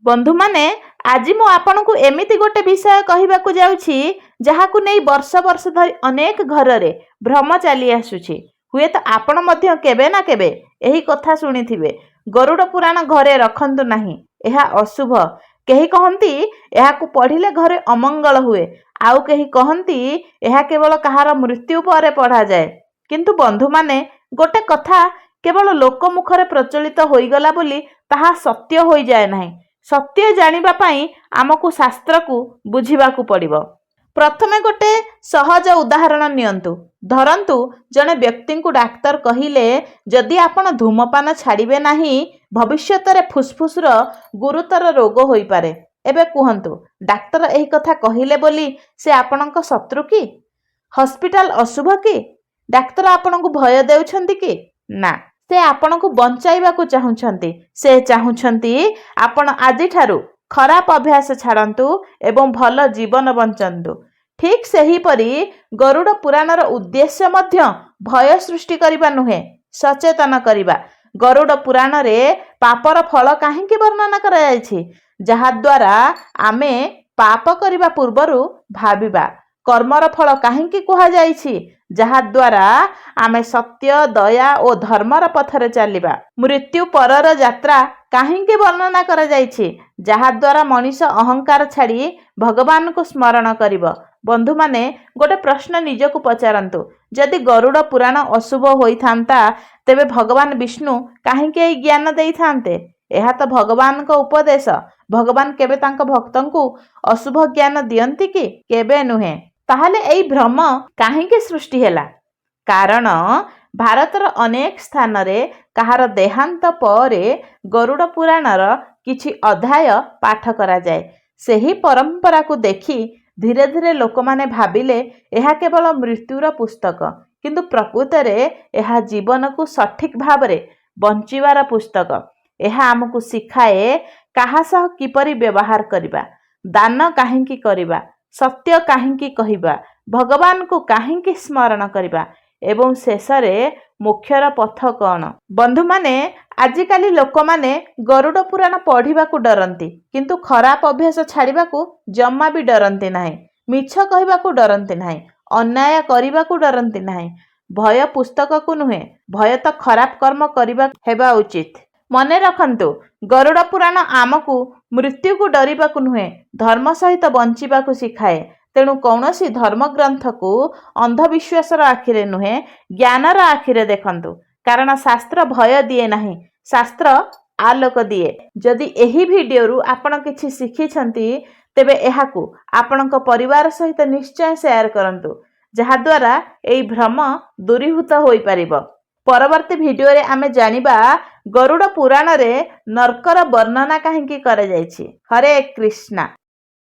बंधु माने आज मु आपनकु एमिति गोटे विषय कहबाकू जाउछि जहाकू नै वर्ष वर्ष धरि अनेक घर रे भ्रम चली आसुछि। हुए तो आपण मध्य केबे ना केबे एही कथा सुनिथिबे गरुड़ पुराण घरे रखंतु नाही, एहा अशुभ। केही कहंती एहाकू पढ़िले घरे अमंगल हुए, आउ केही कहंती एहा केवल कहार मृत्यु पर पढ़ा जाए। किंतु बंधु माने गोटे कथा केवल लोक मुखरे प्रचलित होईगला बोली ताहा सत्य होई जाए नाही। सत्य जानिबा पाई आमको शास्त्र को बुझिबाकू पड़िबो। प्रथमे गोटे सहज उदाहरण नियंतु। धरंतु जने व्यक्ति को डाक्तर कहिले जदि आपण धूमपान छाड़िबे नाही भविष्यत रे फुसफुस रो गुरुतर रोग होई पारे। एबे कुहंतु डाक्तर एही कथा कहिले बोली से आपणक शत्रु की? हॉस्पिटल अशुभ की? डाक्तर आपणक भय देउछंती की? ना, से आपणक बंचाइबाकू चाहुछंती। से चाहुछंती आपण आजि ठारू खराब अभ्यास छाड़ंतु एवं भल जीवन बंचंतु। ठीक सही परी गरुड़ पुराणर उद्देश्य मध्य भय सृष्टि करिबा नुहे, सचेतन करिबा। गरुड़ पुराण रे पापर फल काहेकि वर्णना करा जायछि? जहा द्वारा आमे पाप करिबा पूर्वरु भाबिबा। कर्मर फल काहेकि कुहा जायछि? जहा द्वारा आमे सत्य दया और धर्मर पथरे चलिबा। मृत्यु परर यात्रा काहेकि वर्णना करा जायछि? जहा द्वारा मनीष अहंकार छाड़ी भगवान को स्मरण करिब। बंधु माने गोटे प्रश्न निजको पचारंतु, जदि गरुड़ पुराण अशुभ होई थांता तेबे भगवान विष्णु काहेकि एई ज्ञान देई थांते? एहा तो भगवान को उपदेश। भगवान केबे तांको भक्तंकु अशुभ ज्ञान दियंती कि? केबे नुहे। ताहले एई भ्रम काहेकि सृष्टि हेला? कारण भारतर अनेक स्थान रे कहार देहांत परे गरुड़ पुराणर किछि अध्याय पाठ करा जाए। सेही परंपरा को देखि धीरे धीरे लोक माने भाबिले एहा केवल मृत्युर पुस्तक, किंतु प्रकृत रे एहा जीवन को सठिक भावरे बंचिवार पुस्तक। एहा आमको सिखाए काहा सह किपरि व्यवहार करिबा, दान काहेकि करिबा, सत्य काहेकि कहिबा, भगवान को काहेकि स्मरण करिबा एवं शेषरे मोक्षर पथ कौन। बंधु माने आजिकाली लोक माने गरुड़ पुराण पढ़िबाकू डरंती, किंतु खराब अभ्यास छाड़िबाकू जम्मा भी डरंती नाही। मिछ कहिबाकू डरंती नाही, अन्याय करिबाकू डरंती नाही। भय पुस्तक को नुहे, भय तो खराब कर्म करिबा हेबा उचित। मने रखंतु गरुड़ पुराण आमको मृत्यु को डरिबाकू नुहे, धर्म सहित बंचिबाकू शिखाए। तेणु कौनसी धर्म ग्रंथ को अंधविश्वासर आखिरे नुहे, ज्ञानर आखिरे देखंतु। कारण शास्त्र भय दिए नाही, शास्त्र आलोक दिए। जदि एही वीडियो रु आपण किछि शिखिछंती तेबे एहाकू आपणक परिवार सहित निश्चय शेयर करंतु, जहा द्वारा एई भ्रम दूरीभूत होई परिबो। परवर्ती वीडियो रे आमे जानिबा गरुड़ पुराण रे नरकर वर्णना काहेकि करा जायछि। हरे कृष्णा।